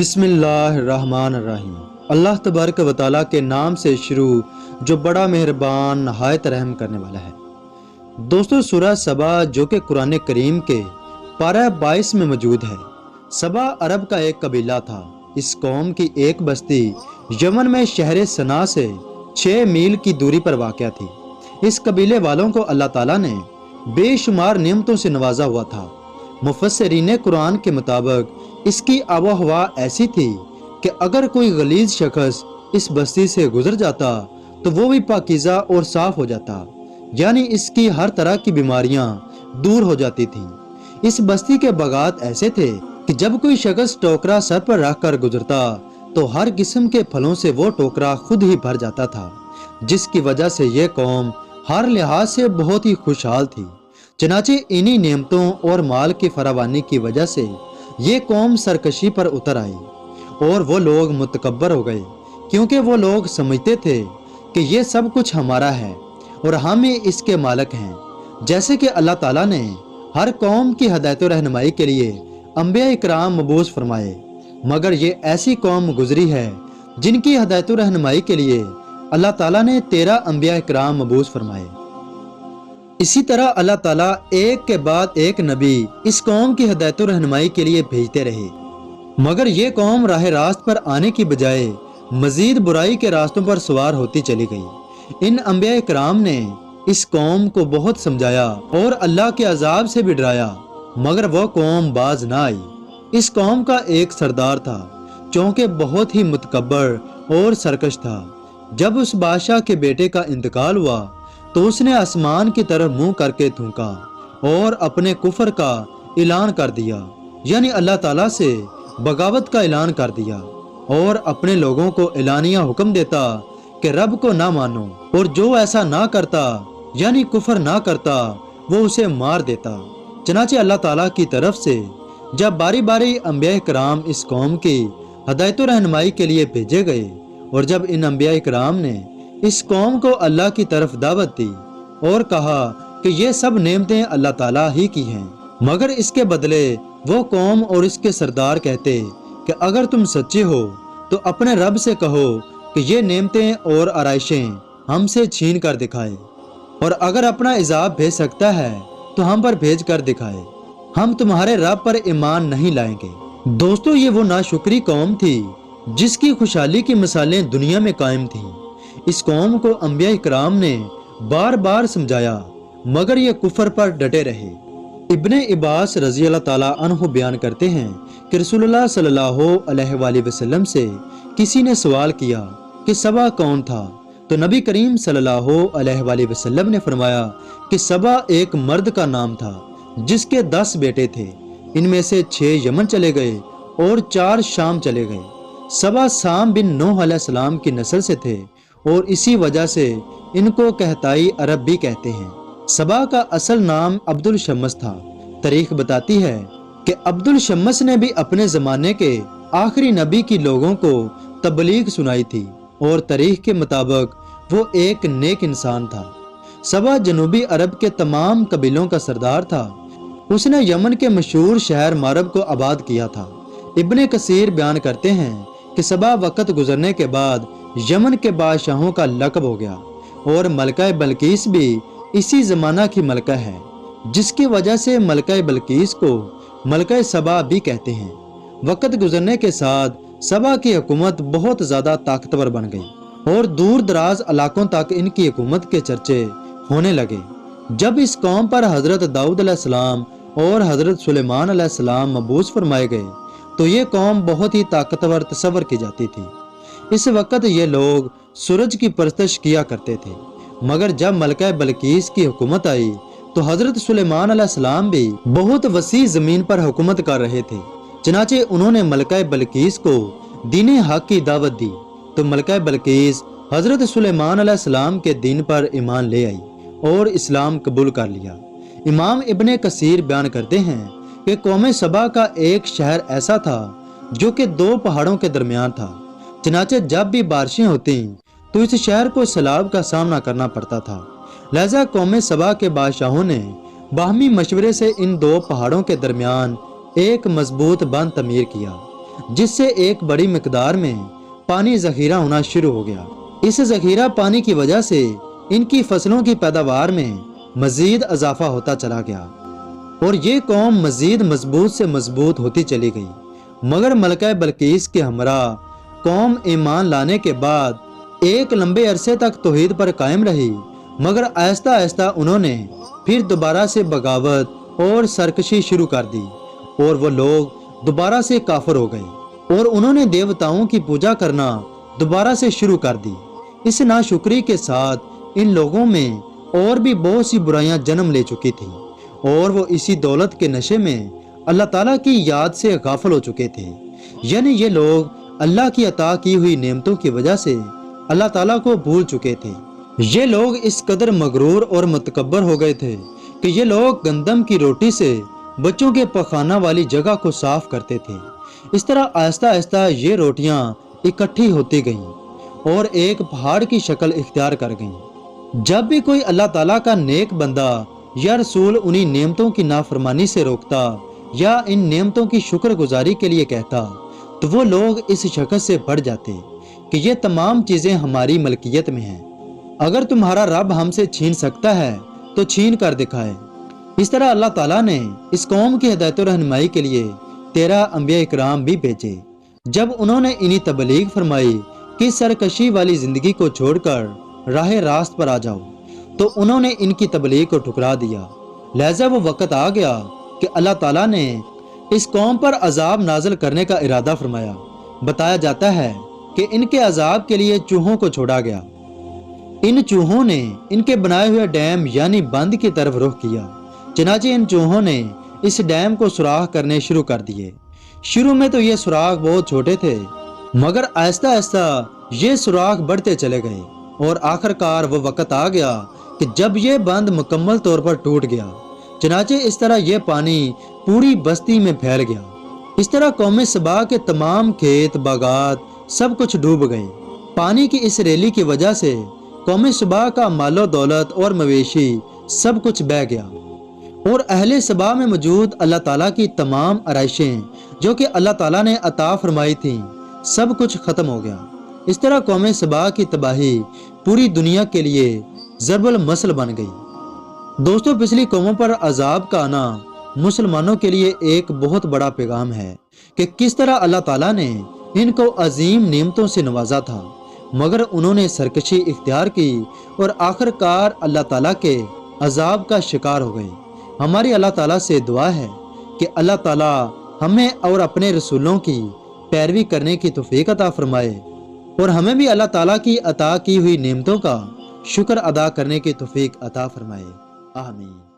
بسم اللہ الرحمن الرحیم۔ اللہ تبارک و تعالیٰ کے نام سے شروع جو بڑا مہربان نہایت رحم کرنے والا ہے۔ دوستو، سورہ سبا جو کہ قرآن کریم کے پارہ 22 میں موجود ہے۔ سبا عرب کا ایک قبیلہ تھا۔ اس قوم کی ایک بستی یمن میں شہر صنعا سے 6 میل کی دوری پر واقع تھی۔ اس قبیلے والوں کو اللہ تعالیٰ نے بے شمار نعمتوں سے نوازا ہوا تھا۔ مفسرین قرآن کے مطابق اس کی آب و ہوا ایسی تھی کہ اگر کوئی غلیظ شخص اس بستی سے گزر جاتا تو وہ بھی پاکیزہ اور صاف ہو جاتا، یعنی اس کی ہر طرح کی بیماریاں دور ہو جاتی تھیں۔ اس بستی کے باغات ایسے تھے کہ جب کوئی شخص ٹوکرا سر پر رکھ کر گزرتا تو ہر قسم کے پھلوں سے وہ ٹوکرا خود ہی بھر جاتا تھا، جس کی وجہ سے یہ قوم ہر لحاظ سے بہت ہی خوشحال تھی۔ چنانچہ انہی نعمتوں اور مال کی فراوانی کی وجہ سے یہ قوم سرکشی پر اتر آئی اور وہ لوگ متکبر ہو گئے، کیونکہ وہ لوگ سمجھتے تھے کہ یہ سب کچھ ہمارا ہے اور ہم ہی اس کے مالک ہیں۔ جیسے کہ اللہ تعالیٰ نے ہر قوم کی ہدایت و رہنمائی کے لیے انبیاء اکرام مبعوث فرمائے، مگر یہ ایسی قوم گزری ہے جن کی ہدایت و رہنمائی کے لیے اللہ تعالیٰ نے 13 انبیاء اکرام مبعوث فرمائے۔ اسی طرح اللہ تعالیٰ ایک کے بعد ایک نبی اس قوم کی ہدایت و رہنمائی کے لیے بھیجتے رہے، مگر یہ قوم راہ راست پر آنے کی بجائے مزید برائی کے راستوں پر سوار ہوتی چلی گئی۔ ان انبیاء اکرام نے اس قوم کو بہت سمجھایا اور اللہ کے عذاب سے بھی ڈرایا، مگر وہ قوم باز نہ آئی۔ اس قوم کا ایک سردار تھا چونکہ بہت ہی متکبر اور سرکش تھا۔ جب اس بادشاہ کے بیٹے کا انتقال ہوا تو اس نے آسمان کی طرف منہ کر کے تھونکا اور اپنے کفر کا اعلان کر دیا، یعنی اللہ تعالیٰ سے بغاوت کا اعلان کر دیا، اور اپنے لوگوں کو اعلانیہ حکم دیتا کہ رب کو نہ مانو، اور جو ایسا نہ کرتا یعنی کفر نہ کرتا وہ اسے مار دیتا۔ چنانچہ اللہ تعالیٰ کی طرف سے جب باری باری انبیاء کرام اس قوم کی ہدایت و رہنمائی کے لیے بھیجے گئے، اور جب ان انبیاء کرام نے اس قوم کو اللہ کی طرف دعوت دی اور کہا کہ یہ سب نعمتیں اللہ تعالیٰ ہی کی ہیں، مگر اس کے بدلے وہ قوم اور اس کے سردار کہتے کہ اگر تم سچے ہو تو اپنے رب سے کہو کہ یہ نعمتیں اور آرائشیں ہم سے چھین کر دکھائے، اور اگر اپنا عذاب بھیج سکتا ہے تو ہم پر بھیج کر دکھائے، ہم تمہارے رب پر ایمان نہیں لائیں گے۔ دوستو، یہ وہ ناشکری قوم تھی جس کی خوشحالی کی مثالیں دنیا میں قائم تھیں۔ اس قوم کو انبیاء اکرام نے بار بار سمجھایا، مگر یہ کفر پر ڈٹے رہے۔ ابن عباس رضی اللہ تعالیٰ عنہ بیان کرتے ہیں کہ رسول اللہ صلی اللہ علیہ وآلہ وسلم سے کسی نے سوال کیا کہ سبا کون تھا، تو نبی کریم صلی اللہ علیہ وآلہ وسلم نے فرمایا کہ سبا ایک مرد کا نام تھا جس کے 10 بیٹے تھے، ان میں سے 6 یمن چلے گئے اور 4 شام چلے گئے۔ سبا سام بن نوح علیہ السلام کی نسل سے تھے اور اسی وجہ سے ان کو کہتائی عرب بھی کہتے ہیں۔ سبا کا اصل نام عبد الشمس تھا۔ تاریخ بتاتی ہے کہ عبد الشمس نے بھی اپنے زمانے کے آخری نبی کی لوگوں کو تبلیغ سنائی تھی، اور تاریخ کے مطابق وہ ایک نیک انسان تھا۔ سبا جنوبی عرب کے تمام قبیلوں کا سردار تھا۔ اس نے یمن کے مشہور شہر مارب کو آباد کیا تھا۔ ابن کثیر بیان کرتے ہیں کہ سبا وقت گزرنے کے بعد یمن کے بادشاہوں کا لقب ہو گیا، اور ملکہ بلقیس بھی اسی زمانہ کی ملکہ ہے، جس کی وجہ سے ملکہ بلقیس کو ملکہ سبا بھی کہتے ہیں۔ وقت گزرنے کے ساتھ سبا کی حکومت بہت زیادہ طاقتور بن گئی اور دور دراز علاقوں تک ان کی حکومت کے چرچے ہونے لگے۔ جب اس قوم پر حضرت داؤد علیہ السلام اور حضرت سلیمان علیہ السلام مبعوث فرمائے گئے تو یہ قوم بہت ہی طاقتور تصور کی جاتی تھی۔ اس وقت یہ لوگ سورج کی پرستش کیا کرتے تھے، مگر جب ملکہ بلقیس کی حکومت آئی تو حضرت سلیمان علیہ السلام بھی بہت وسیع زمین پر حکومت کر رہے تھے۔ چنانچہ انہوں نے ملکہ بلقیس کو دین حق کی دعوت دی تو ملکہ بلقیس حضرت سلیمان علیہ السلام کے دین پر ایمان لے آئی اور اسلام قبول کر لیا۔ امام ابن کثیر بیان کرتے ہیں کہ قوم سبا کا ایک شہر ایسا تھا جو کہ 2 پہاڑوں کے درمیان تھا۔ چنانچہ جب بھی بارشیں ہوتیں تو اس شہر کو سیلاب کا سامنا کرنا پڑتا تھا، لہذا قوم سبا کے بادشاہوں نے باہمی مشورے سے ان 2 پہاڑوں کے درمیان ایک مضبوط بند تعمیر کیا، جس سے ایک بڑی مقدار میں پانی ذخیرہ ہونا شروع ہو گیا۔ اس ذخیرہ پانی کی وجہ سے ان کی فصلوں کی پیداوار میں مزید اضافہ ہوتا چلا گیا اور یہ قوم مزید مضبوط سے مضبوط ہوتی چلی گئی۔ مگر ملکہ بلقیس کے ہمراہ قوم ایمان لانے کے بعد ایک لمبے عرصے تک توحید پر قائم رہی، مگر آہستہ آہستہ انہوں نے پھر دوبارہ سے بغاوت اور سرکشی شروع کر دی اور وہ لوگ دوبارہ سے کافر ہو گئے اور انہوں نے دیوتاؤں کی پوجا کرنا دوبارہ سے شروع کر دی۔ اس ناشکری کے ساتھ ان لوگوں میں اور بھی بہت سی برائیاں جنم لے چکی تھیں اور وہ اسی دولت کے نشے میں اللہ تعالیٰ کی یاد سے غافل ہو چکے تھے، یعنی یہ لوگ اللہ کی عطا کی ہوئی نعمتوں کی وجہ سے اللہ تعالیٰ کو بھول چکے تھے۔ یہ لوگ اس قدر مغرور اور متکبر ہو گئے تھے کہ یہ لوگ گندم کی روٹی سے بچوں کے پخانہ والی جگہ کو صاف کرتے تھے۔ اس طرح آہستہ آہستہ یہ روٹیاں اکٹھی ہوتی گئیں اور ایک پہاڑ کی شکل اختیار کر گئیں۔ جب بھی کوئی اللہ تعالیٰ کا نیک بندہ یا رسول انہی نعمتوں کی نافرمانی سے روکتا یا ان نعمتوں کی شکر گزاری کے لیے کہتا تو وہ لوگ اس شخص سے بڑھ جاتے کہ یہ تمام چیزیں ہماری ملکیت میں ہیں، اگر تمہارا رب ہم سے چھین سکتا ہے تو چھین کر دکھائے۔ اس طرح اللہ تعالیٰ نے اس قوم کی ہدایت و رہنمائی کے لیے 13 انبیاء اکرام بھی بھیجے۔ جب انہوں نے انہی تبلیغ فرمائی کہ سرکشی والی زندگی کو چھوڑ کر راہ راست پر آ جاؤ تو انہوں نے ان کی تبلیغ کو ٹھکرا دیا۔ لہذا وہ وقت آ گیا کہ اللہ تعالیٰ نے اس قوم پر عذاب نازل کرنے کا ارادہ فرمایا۔ بتایا جاتا ہے کہ ان کے عذاب کے لیے چوہوں کو چھوڑا گیا۔ ان چوہوں نے ان کے بنائے ہوئے ڈیم یعنی بند کی طرف رخ کیا، چنانچہ ان چوہوں نے اس ڈیم کو سوراخ کرنے شروع کر دیے۔ شروع میں تو یہ سوراخ بہت چھوٹے تھے، مگر آہستہ آہستہ یہ سوراخ بڑھتے چلے گئے اور آخر کار وہ وقت آ گیا کہ جب یہ بند مکمل طور پر ٹوٹ گیا، چنانچہ اس طرح یہ پانی پوری بستی میں پھیل گیا۔ اس طرح قوم سبا کے تمام کھیت باغات سب کچھ ڈوب گئے۔ پانی کی اس ریلی کی وجہ سے قوم سبا کا مال و دولت اور مویشی سب کچھ بہہ گیا اور اہل سبا میں موجود اللہ تعالیٰ کی تمام آرائشیں جو کہ اللہ تعالیٰ نے عطا فرمائی تھیں سب کچھ ختم ہو گیا۔ اس طرح قوم سبا کی تباہی پوری دنیا کے لیے ضرب المثل بن گئی۔ دوستو، پچھلی قوموں پر عذاب کا آنا مسلمانوں کے لیے ایک بہت بڑا پیغام ہے کہ کس طرح اللہ تعالیٰ نے ان کو عظیم نعمتوں سے نوازا تھا، مگر انہوں نے سرکشی اختیار کی اور آخر کار اللہ تعالیٰ کے عذاب کا شکار ہو گئے۔ ہماری اللہ تعالیٰ سے دعا ہے کہ اللہ تعالیٰ ہمیں اور اپنے رسولوں کی پیروی کرنے کی توفیق عطا فرمائے اور ہمیں بھی اللہ تعالیٰ کی عطا کی ہوئی نعمتوں کا شکر ادا کرنے کی توفیق عطا فرمائے۔ آمین۔